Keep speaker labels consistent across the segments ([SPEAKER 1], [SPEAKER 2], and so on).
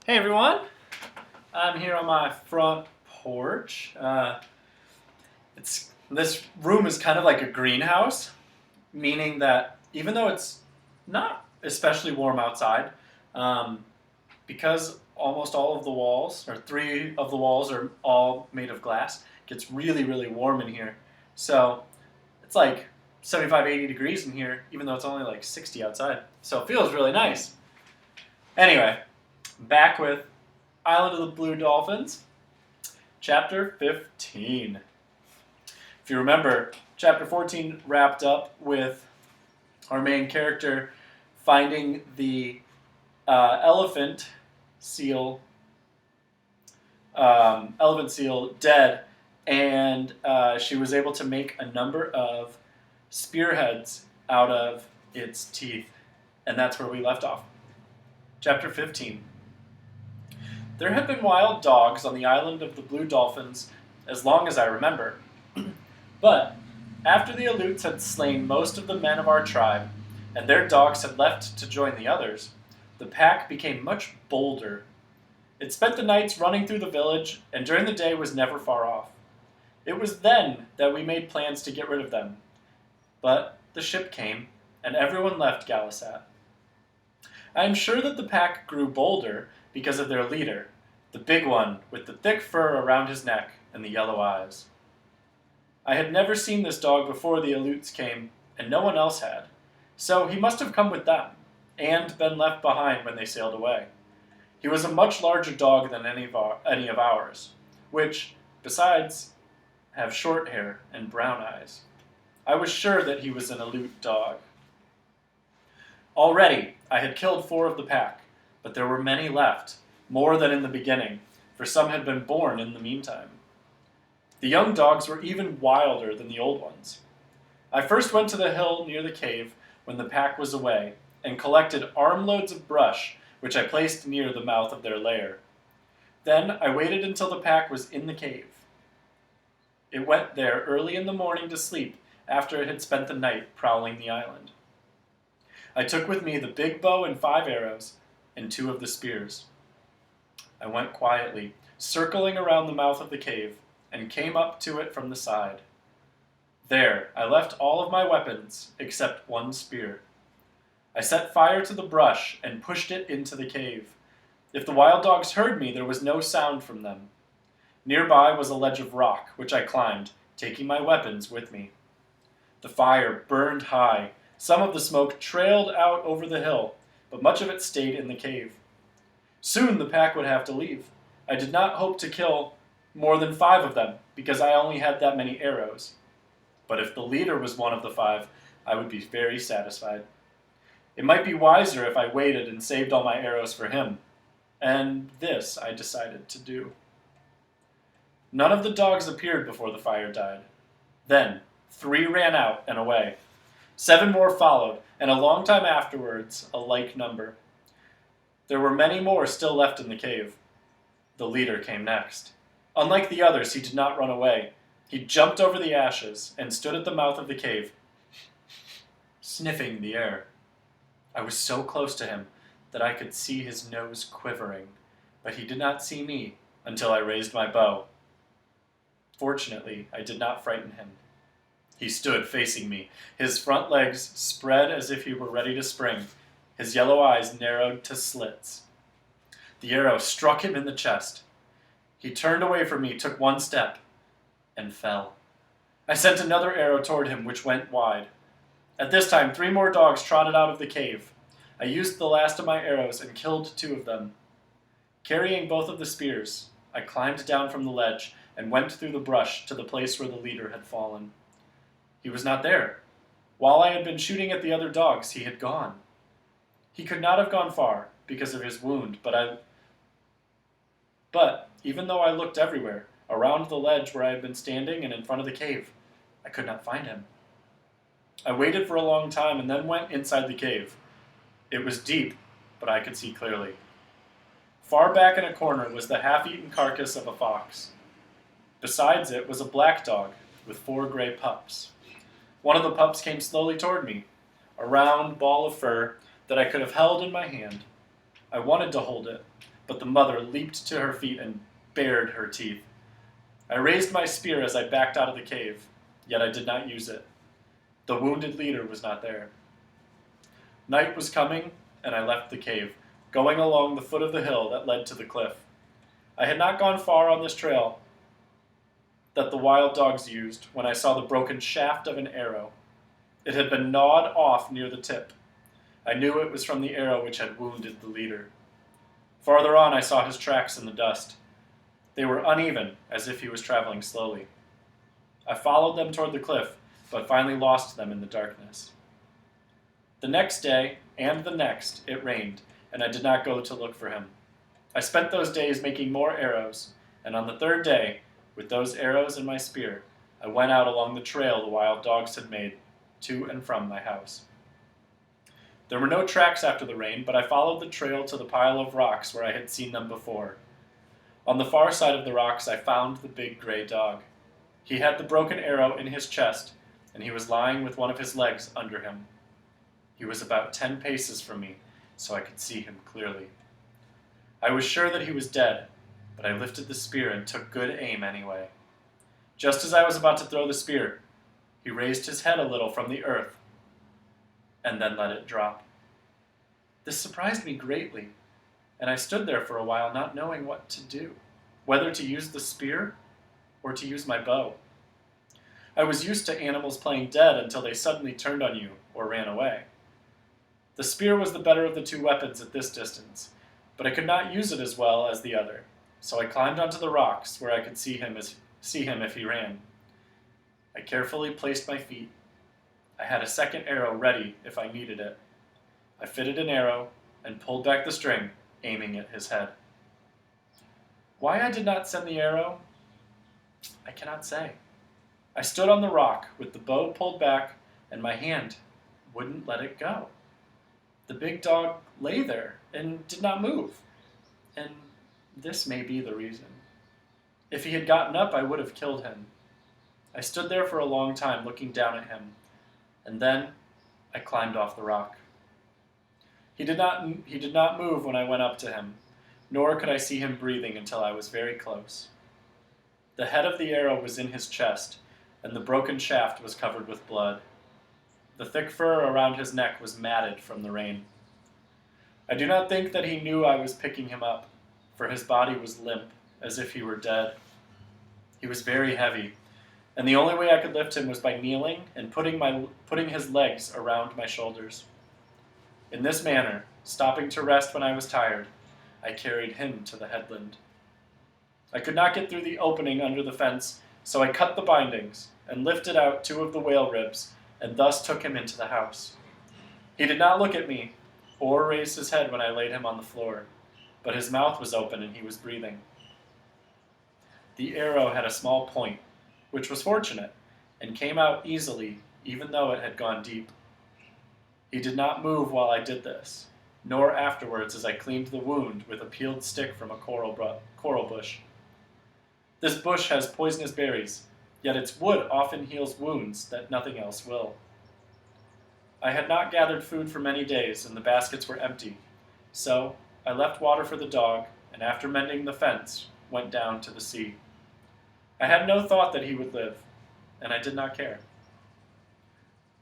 [SPEAKER 1] Hey everyone, I'm here on my front porch. This room is kind of like a greenhouse, meaning that even though it's not especially warm outside, um, because almost all of the walls, or three of the walls, are all made of glass, it gets really, really warm in here. So it's like 75, 80 degrees in here, even though it's only like 60 outside. So it feels really nice. Anyway, back with Island of the Blue Dolphins, Chapter 15. If you remember, Chapter 14 wrapped up with our main character finding the elephant seal dead, and she was able to make a number of spearheads out of its teeth, and that's where we left off. Chapter 15. There had been wild dogs on the island of the Blue Dolphins as long as I remember. But after the Aleuts had slain most of the men of our tribe, and their dogs had left to join the others, the pack became much bolder. It spent the nights running through the village, and during the day was never far off. It was then that we made plans to get rid of them. But the ship came, and everyone left Galisat. I am sure that the pack grew bolder because of their leader, the big one with the thick fur around his neck and the yellow eyes. I had never seen this dog before the Aleuts came, and no one else had, so he must have come with them, and been left behind when they sailed away. He was a much larger dog than any of ours, which, besides, have short hair and brown eyes. I was sure that he was an Aleut dog. Already, I had killed 4 of the pack, but there were many left, more than in the beginning, for some had been born in the meantime. The young dogs were even wilder than the old ones. I first went to the hill near the cave when the pack was away, and collected armloads of brush, which I placed near the mouth of their lair. Then I waited until the pack was in the cave. It went there early in the morning to sleep after it had spent the night prowling the island. I took with me the big bow and 5 arrows, and 2 of the spears. I went quietly, circling around the mouth of the cave, and came up to it from the side. There, I left all of my weapons, except 1 spear. I set fire to the brush and pushed it into the cave. If the wild dogs heard me, there was no sound from them. Nearby was a ledge of rock, which I climbed, taking my weapons with me. The fire burned high. Some of the smoke trailed out over the hill, but much of it stayed in the cave. Soon the pack would have to leave. I did not hope to kill more than 5 of them, because I only had that many arrows. But if the leader was one of the 5, I would be very satisfied. It might be wiser if I waited and saved all my arrows for him, and this I decided to do. None of the dogs appeared before the fire died. Then 3 ran out and away. 7 more followed, and a long time afterwards, a like number. There were many more still left in the cave. The leader came next. Unlike the others, he did not run away. He jumped over the ashes and stood at the mouth of the cave, sniffing the air. I was so close to him that I could see his nose quivering, but he did not see me until I raised my bow. Fortunately, I did not frighten him. He stood facing me, his front legs spread as if he were ready to spring, his yellow eyes narrowed to slits. The arrow struck him in the chest. He turned away from me, took 1 step, and fell. I sent another arrow toward him, which went wide. At this time, 3 more dogs trotted out of the cave. I used the last of my arrows and killed 2 of them. Carrying both of the spears, I climbed down from the ledge and went through the brush to the place where the leader had fallen. He was not there. While I had been shooting at the other dogs, he had gone. He could not have gone far because of his wound, but even though I looked everywhere, around the ledge where I had been standing and in front of the cave, I could not find him. I waited for a long time and then went inside the cave. It was deep, but I could see clearly. Far back in a corner was the half-eaten carcass of a fox. Besides it was a black dog with 4 gray pups. One of the pups came slowly toward me, a round ball of fur that I could have held in my hand. I wanted to hold it, but the mother leaped to her feet and bared her teeth. I raised my spear as I backed out of the cave, yet I did not use it. The wounded leader was not there. Night was coming, and I left the cave, going along the foot of the hill that led to the cliff. I had not gone far on this trail that the wild dogs used when I saw the broken shaft of an arrow. It had been gnawed off near the tip. I knew it was from the arrow which had wounded the leader. Farther on I saw his tracks in the dust. They were uneven, as if he was traveling slowly. I followed them toward the cliff, but finally lost them in the darkness. The next day, and the next, it rained, and I did not go to look for him. I spent those days making more arrows, and on the third day, with those arrows and my spear, I went out along the trail the wild dogs had made to and from my house. There were no tracks after the rain, but I followed the trail to the pile of rocks where I had seen them before. On the far side of the rocks I found the big gray dog. He had the broken arrow in his chest, and he was lying with one of his legs under him. He was about 10 paces from me, so I could see him clearly. I was sure that he was dead, but I lifted the spear and took good aim anyway. Just as I was about to throw the spear, he raised his head a little from the earth, and then let it drop. This surprised me greatly, and I stood there for a while not knowing what to do, whether to use the spear or to use my bow. I was used to animals playing dead until they suddenly turned on you or ran away. The spear was the better of the two weapons at this distance, but I could not use it as well as the other, so I climbed onto the rocks where I could see him if he ran. I carefully placed my feet. I had a second arrow ready if I needed it. I fitted an arrow and pulled back the string, aiming at his head. Why I did not send the arrow, I cannot say. I stood on the rock with the bow pulled back, and my hand wouldn't let it go. The big dog lay there and did not move, and this may be the reason. If he had gotten up, I would have killed him. I stood there for a long time looking down at him, and then I climbed off the rock. He did not move when I went up to him, nor could I see him breathing until I was very close. The head of the arrow was in his chest, and the broken shaft was covered with blood. The thick fur around his neck was matted from the rain. I do not think that he knew I was picking him up, for his body was limp, as if he were dead. He was very heavy, and the only way I could lift him was by kneeling and putting his legs around my shoulders. In this manner, stopping to rest when I was tired, I carried him to the headland. I could not get through the opening under the fence, so I cut the bindings and lifted out 2 of the whale ribs, and thus took him into the house. He did not look at me, or raise his head when I laid him on the floor, but his mouth was open and he was breathing. The arrow had a small point, which was fortunate, and came out easily, even though it had gone deep. He did not move while I did this, nor afterwards as I cleaned the wound with a peeled stick from a coral bush. This bush has poisonous berries, yet its wood often heals wounds that nothing else will. I had not gathered food for many days, and the baskets were empty, so I left water for the dog, and after mending the fence, went down to the sea. I had no thought that he would live, and I did not care.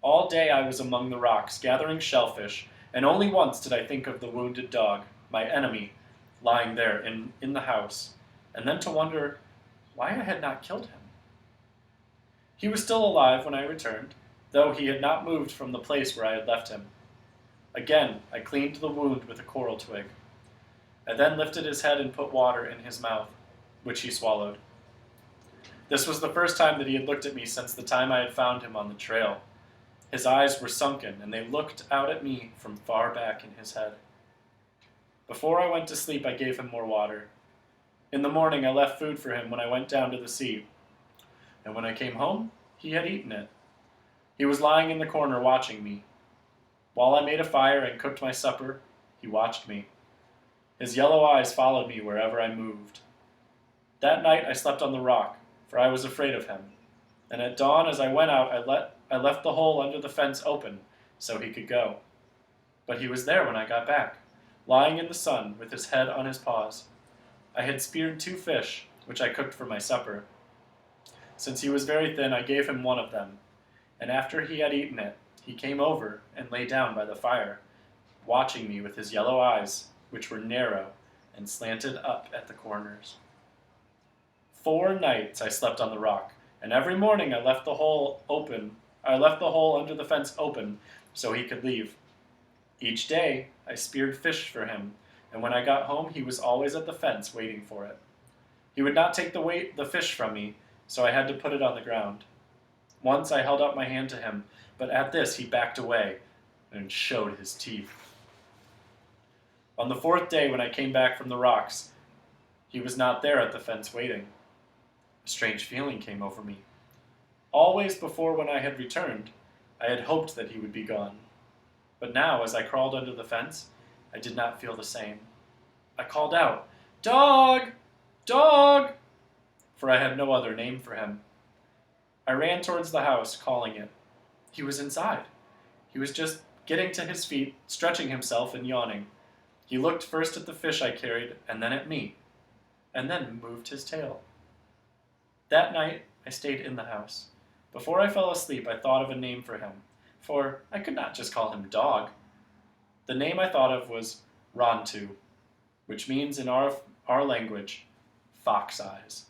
[SPEAKER 1] All day I was among the rocks, gathering shellfish, and only once did I think of the wounded dog, my enemy, lying there in the house, and then to wonder why I had not killed him. He was still alive when I returned, though he had not moved from the place where I had left him. Again, I cleaned the wound with a coral twig. I then lifted his head and put water in his mouth, which he swallowed. This was the first time that he had looked at me since the time I had found him on the trail. His eyes were sunken, and they looked out at me from far back in his head. Before I went to sleep, I gave him more water. In the morning, I left food for him when I went down to the sea, and when I came home, he had eaten it. He was lying in the corner watching me. While I made a fire and cooked my supper, he watched me. His yellow eyes followed me wherever I moved. That night I slept on the rock, for I was afraid of him, and at dawn as I went out I left the hole under the fence open so he could go. But he was there when I got back, lying in the sun with his head on his paws. I had speared 2 fish, which I cooked for my supper. Since he was very thin, I gave him one of them, and after he had eaten it, he came over and lay down by the fire, watching me with his yellow eyes, which were narrow and slanted up at the corners. 4 nights I slept on the rock, and every morning I left the hole under the fence open so he could leave. Each day I speared fish for him, and when I got home he was always at the fence waiting for it. He would not take the fish from me, so I had to put it on the ground. Once I held out my hand to him, but at this he backed away and showed his teeth. On the 4th day, when I came back from the rocks, he was not there at the fence waiting. A strange feeling came over me. Always before, when I had returned, I had hoped that he would be gone. But now, as I crawled under the fence, I did not feel the same. I called out, "Dog! Dog!" for I had no other name for him. I ran towards the house, calling it. He was inside. He was just getting to his feet, stretching himself and yawning. He looked first at the fish I carried, and then at me, and then moved his tail. That night, I stayed in the house. Before I fell asleep, I thought of a name for him, for I could not just call him Dog. The name I thought of was Rontu, which means in our language, fox eyes.